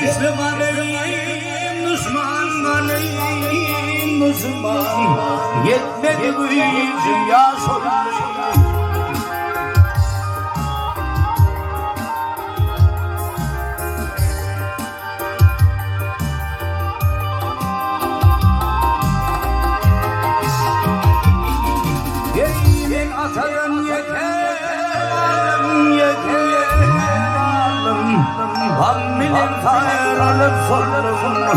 Müslüman yetmedi bu yüzüm ya sonunda. Yemin atayım yeter, alım yeter, alım. Hamilin kayır alıp sorarım.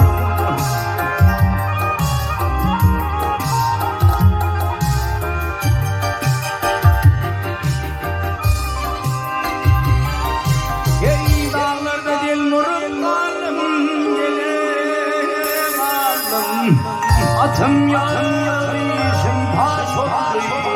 Atım yarışım taş oldu.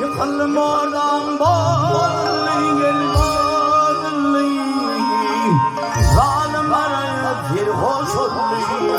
Yıkalım oradan bağlı gel bağlı. Zalim arayıp bir hoş oldu.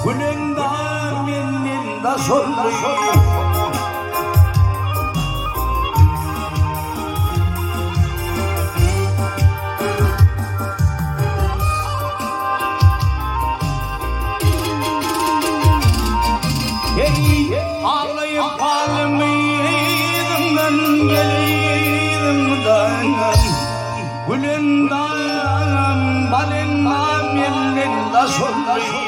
Gülünden minnin da soldu. Ağlayıp ağlamaydım ben geliydim da. Gülünden balından minnin da soldu.